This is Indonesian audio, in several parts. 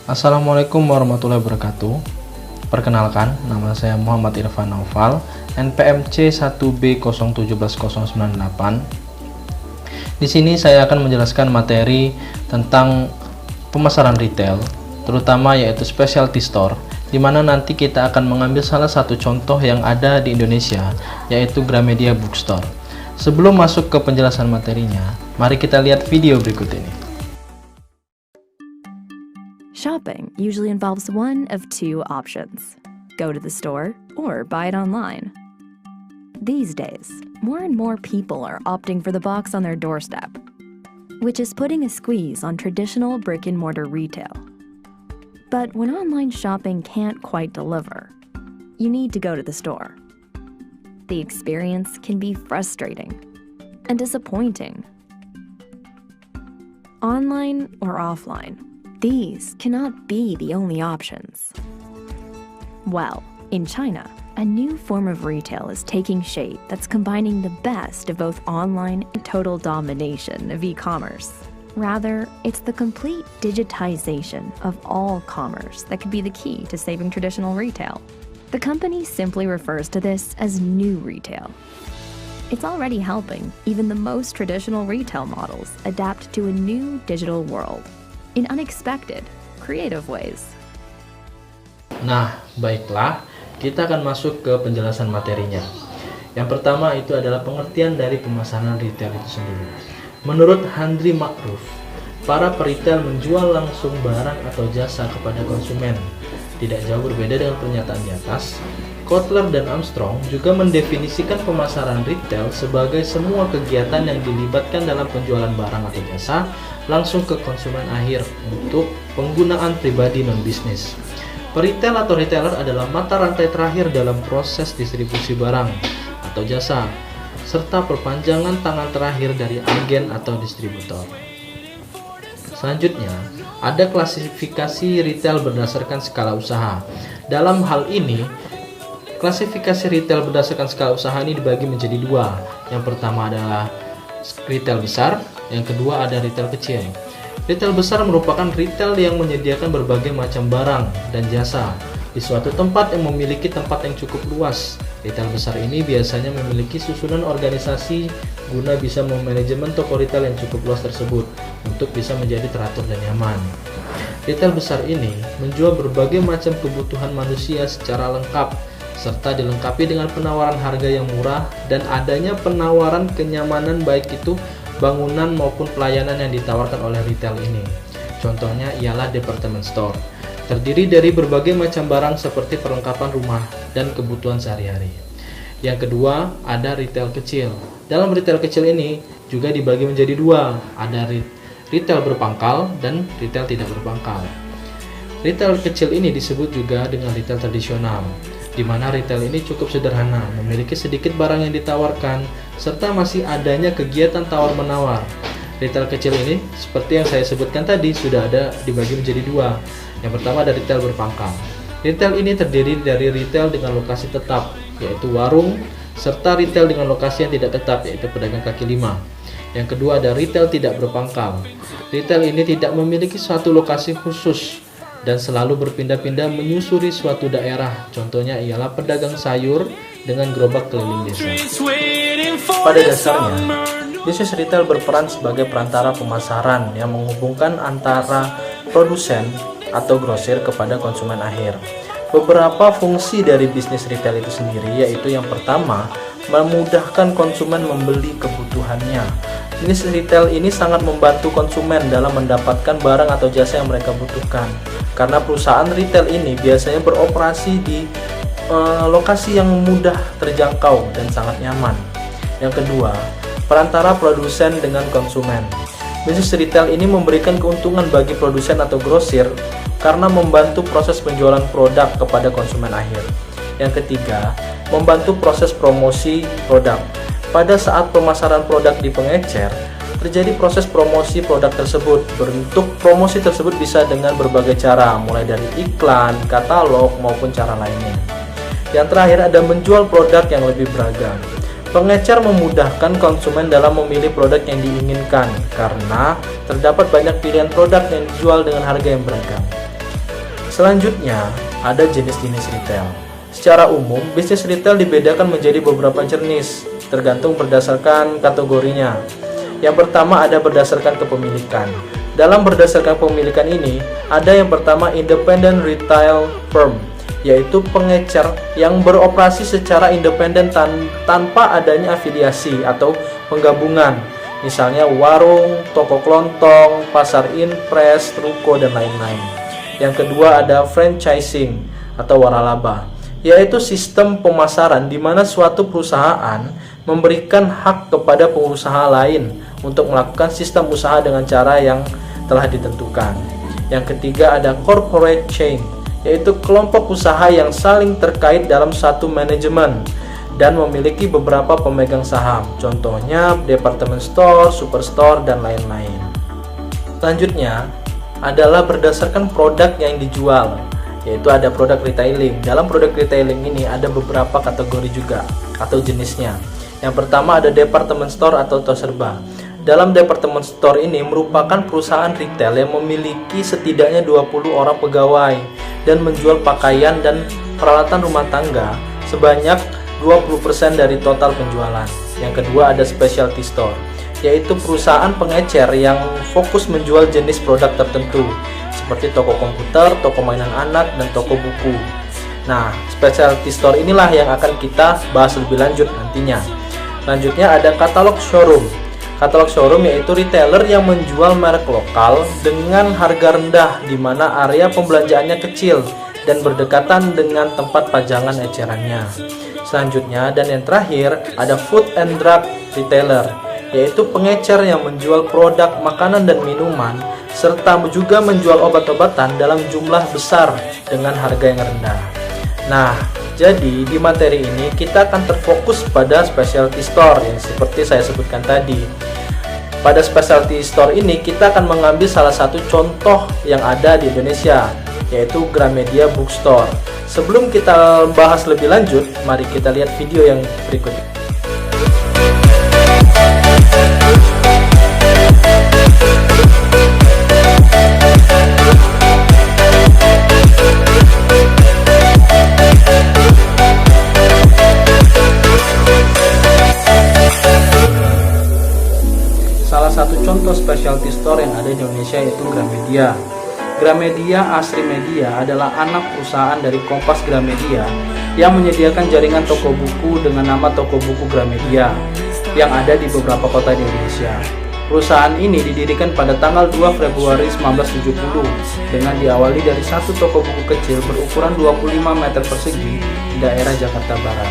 Assalamualaikum warahmatullahi wabarakatuh. Perkenalkan, nama saya Muhammad Irfan Naufal, NPMC 1B017098. Di sini saya akan menjelaskan materi tentang pemasaran retail, terutama yaitu specialty store, di mana nanti kita akan mengambil salah satu contoh yang ada di Indonesia, yaitu Gramedia Bookstore. Sebelum masuk ke penjelasan materinya, mari kita lihat video berikut ini. Shopping usually involves one of two options: go to the store or buy it online. These days, more and more people are opting for the box on their doorstep, which is putting a squeeze on traditional brick-and-mortar retail. But when online shopping can't quite deliver, you need to go to the store. The experience can be frustrating and disappointing. Online or offline, these cannot be the only options. Well, in China, a new form of retail is taking shape that's combining the best of both online and total domination of e-commerce. Rather, it's the complete digitization of all commerce that could be the key to saving traditional retail. The company simply refers to this as new retail. It's already helping even the most traditional retail models adapt to a new digital world in unexpected, creative ways. Nah, baiklah, kita akan masuk ke penjelasan materinya. Yang pertama itu adalah pengertian dari pemasaran retail itu sendiri. Menurut Handry Makruf, para peritel menjual langsung barang atau jasa kepada konsumen. Tidak jauh berbeda dengan pernyataan di atas, Kotler dan Armstrong juga mendefinisikan pemasaran retail sebagai semua kegiatan yang dilibatkan dalam penjualan barang atau jasa langsung ke konsumen akhir untuk penggunaan pribadi non-bisnis. Peritel atau retailer adalah mata rantai terakhir dalam proses distribusi barang atau jasa, serta perpanjangan tangan terakhir dari agen atau distributor. Selanjutnya, ada klasifikasi retail berdasarkan skala usaha. Dalam hal ini, klasifikasi retail berdasarkan skala usaha ini dibagi menjadi dua. Yang pertama adalah retail besar, yang kedua ada retail kecil. Retail besar merupakan retail yang menyediakan berbagai macam barang dan jasa di suatu tempat yang memiliki tempat yang cukup luas. Retail besar ini biasanya memiliki susunan organisasi guna bisa memanajemen toko retail yang cukup luas tersebut untuk bisa menjadi teratur dan nyaman. Retail besar ini menjual berbagai macam kebutuhan manusia secara lengkap, serta dilengkapi dengan penawaran harga yang murah dan adanya penawaran kenyamanan baik itu bangunan maupun pelayanan yang ditawarkan oleh retail ini. Contohnya ialah department store, terdiri dari berbagai macam barang seperti perlengkapan rumah dan kebutuhan sehari-hari. Yang kedua, ada retail kecil. Dalam retail kecil ini juga dibagi menjadi dua, ada retail berpangkal dan retail tidak berpangkal. Retail kecil ini disebut juga dengan retail tradisional, di mana retail ini cukup sederhana, memiliki sedikit barang yang ditawarkan, serta masih adanya kegiatan tawar-menawar. Retail kecil ini, seperti yang saya sebutkan tadi, sudah ada dibagi menjadi dua. Yang pertama ada retail berpangkal. Retail ini terdiri dari retail dengan lokasi tetap, yaitu warung, serta retail dengan lokasi yang tidak tetap, yaitu pedagang kaki lima. Yang kedua ada retail tidak berpangkal. Retail ini tidak memiliki suatu lokasi khusus dan selalu berpindah-pindah menyusuri suatu daerah. Contohnya ialah pedagang sayur dengan gerobak keliling desa. Pada dasarnya, bisnis retail berperan sebagai perantara pemasaran yang menghubungkan antara produsen atau grosir kepada konsumen akhir. Beberapa fungsi dari bisnis retail itu sendiri yaitu yang pertama, memudahkan konsumen membeli kebutuhannya. Bisnis retail ini sangat membantu konsumen dalam mendapatkan barang atau jasa yang mereka butuhkan. Karena perusahaan retail ini biasanya beroperasi di lokasi yang mudah terjangkau dan sangat nyaman. Yang kedua, perantara produsen dengan konsumen. Bisnis retail ini memberikan keuntungan bagi produsen atau grosir karena membantu proses penjualan produk kepada konsumen akhir. Yang ketiga, membantu proses promosi produk. Pada saat pemasaran produk di pengecer, terjadi proses promosi produk tersebut. Bentuk promosi tersebut bisa dengan berbagai cara, mulai dari iklan, katalog, maupun cara lainnya. Yang terakhir ada menjual produk yang lebih beragam. Pengecer memudahkan konsumen dalam memilih produk yang diinginkan karena terdapat banyak pilihan produk yang dijual dengan harga yang beragam. Selanjutnya, ada jenis-jenis retail. Secara umum, bisnis retail dibedakan menjadi beberapa jenis, tergantung berdasarkan kategorinya. Yang pertama ada berdasarkan kepemilikan. Dalam berdasarkan kepemilikan ini, ada yang pertama independent retail firm, yaitu pengecer yang beroperasi secara independen tanpa adanya afiliasi atau penggabungan. Misalnya warung, toko kelontong, pasar impres, ruko, dan lain-lain. Yang kedua ada franchising atau waralaba, yaitu sistem pemasaran di mana suatu perusahaan memberikan hak kepada pengusaha lain untuk melakukan sistem usaha dengan cara yang telah ditentukan. Yang ketiga ada corporate chain, yaitu kelompok usaha yang saling terkait dalam satu manajemen dan memiliki beberapa pemegang saham, contohnya department store, superstore, dan lain-lain. Selanjutnya adalah berdasarkan produk yang dijual, yaitu ada produk retailing. Dalam produk retailing ini ada beberapa kategori juga atau jenisnya. Yang pertama ada department store atau toko serba. Dalam department store ini merupakan perusahaan retail yang memiliki setidaknya 20 orang pegawai dan menjual pakaian dan peralatan rumah tangga sebanyak 20% dari total penjualan. Yang kedua ada specialty store, yaitu perusahaan pengecer yang fokus menjual jenis produk tertentu seperti toko komputer, toko mainan anak, dan toko buku. Nah, specialty store inilah yang akan kita bahas lebih lanjut nantinya. Selanjutnya ada katalog showroom. Katalog showroom yaitu retailer yang menjual merek lokal dengan harga rendah di mana area pembelanjaannya kecil dan berdekatan dengan tempat pajangan ecerannya. Selanjutnya dan yang terakhir ada food and drug retailer, yaitu pengecer yang menjual produk makanan dan minuman serta juga menjual obat-obatan dalam jumlah besar dengan harga yang rendah. Nah, jadi di materi ini kita akan terfokus pada specialty store yang seperti saya sebutkan tadi. Pada specialty store ini kita akan mengambil salah satu contoh yang ada di Indonesia, yaitu Gramedia Bookstore. Sebelum kita bahas lebih lanjut, mari kita lihat video yang berikut ini. Salah satu contoh specialty store yang ada di Indonesia yaitu Gramedia. Gramedia Asri Media adalah anak perusahaan dari Kompas Gramedia yang menyediakan jaringan toko buku dengan nama Toko Buku Gramedia yang ada di beberapa kota di Indonesia. Perusahaan ini didirikan pada tanggal 2 Februari 1970 dengan diawali dari satu toko buku kecil berukuran 25 meter persegi di daerah Jakarta Barat.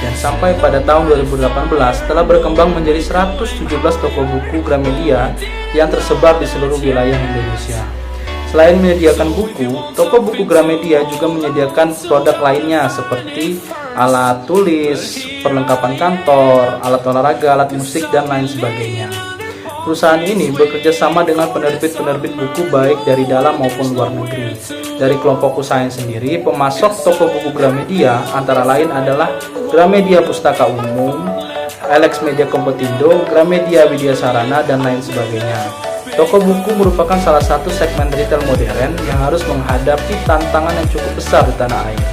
Dan sampai pada tahun 2018 telah berkembang menjadi 117 toko buku Gramedia yang tersebar di seluruh wilayah Indonesia. Selain menyediakan buku, toko buku Gramedia juga menyediakan produk lainnya seperti alat tulis, perlengkapan kantor, alat olahraga, alat musik, dan lain sebagainya. Perusahaan ini bekerja sama dengan penerbit-penerbit buku baik dari dalam maupun luar negeri. Dari kelompok usaha sendiri, pemasok toko buku Gramedia antara lain adalah Gramedia Pustaka Umum, Alex Media Kompetindo, Gramedia Widya Sarana, dan lain sebagainya. Toko buku merupakan salah satu segmen retail modern yang harus menghadapi tantangan yang cukup besar di tanah air.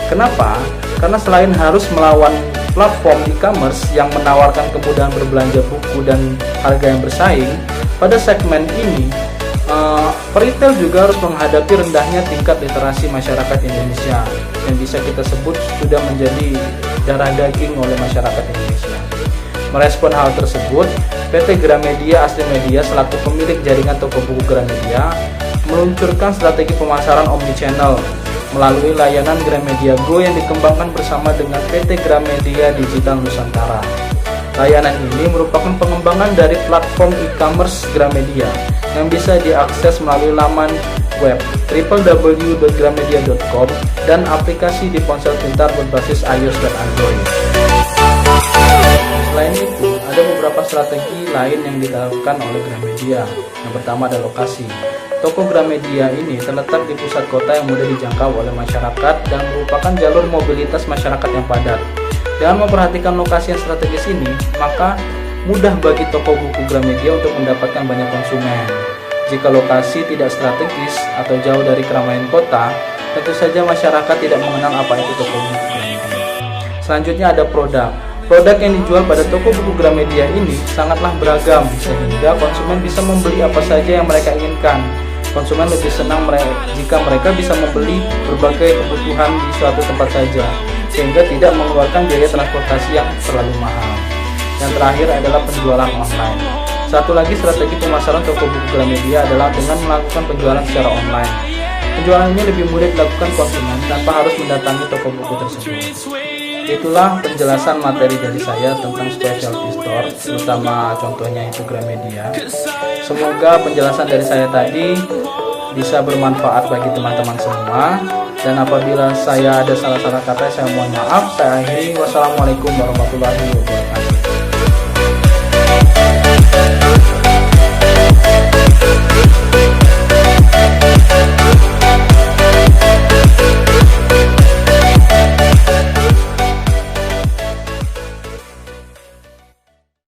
Kenapa? Karena selain harus melawan platform e-commerce yang menawarkan kemudahan berbelanja buku dan harga yang bersaing, pada segmen ini peritel juga harus menghadapi rendahnya tingkat literasi masyarakat Indonesia yang bisa kita sebut sudah menjadi darah daging oleh masyarakat Indonesia. Merespon hal tersebut, PT Gramedia Asri Media selaku pemilik jaringan toko buku Gramedia meluncurkan strategi pemasaran omnichannel melalui layanan Gramedia Go yang dikembangkan bersama dengan PT Gramedia Digital Nusantara. Layanan ini merupakan pengembangan dari platform e-commerce Gramedia yang bisa diakses melalui laman web www.gramedia.com dan aplikasi di ponsel pintar berbasis iOS dan Android. Selain itu, ada beberapa strategi lain yang dilakukan oleh Gramedia. Yang pertama ada lokasi. Toko Gramedia ini terletak di pusat kota yang mudah dijangkau oleh masyarakat dan merupakan jalur mobilitas masyarakat yang padat. Dengan memperhatikan lokasi yang strategis ini, maka mudah bagi toko buku Gramedia untuk mendapatkan banyak konsumen. Jika lokasi tidak strategis atau jauh dari keramaian kota, tentu saja masyarakat tidak mengenal apa itu toko buku Gramedia. Selanjutnya ada produk. Produk yang dijual pada toko buku Gramedia ini sangatlah beragam, sehingga konsumen bisa membeli apa saja yang mereka inginkan. Konsumen lebih senang jika mereka bisa membeli berbagai kebutuhan di suatu tempat saja, sehingga tidak mengeluarkan biaya transportasi yang terlalu mahal. Yang terakhir adalah penjualan online. Satu lagi strategi pemasaran toko buku Gramedia adalah dengan melakukan penjualan secara online. Penjualan ini lebih mudah dilakukan konsumen tanpa harus mendatangi toko buku tersebut. Itulah penjelasan materi dari saya tentang specialty store, terutama contohnya itu Gramedia. Semoga penjelasan dari saya tadi bisa bermanfaat bagi teman-teman semua. Dan apabila saya ada salah-salah kata, saya mohon maaf. Saya akhiri. Wassalamualaikum warahmatullahi wabarakatuh.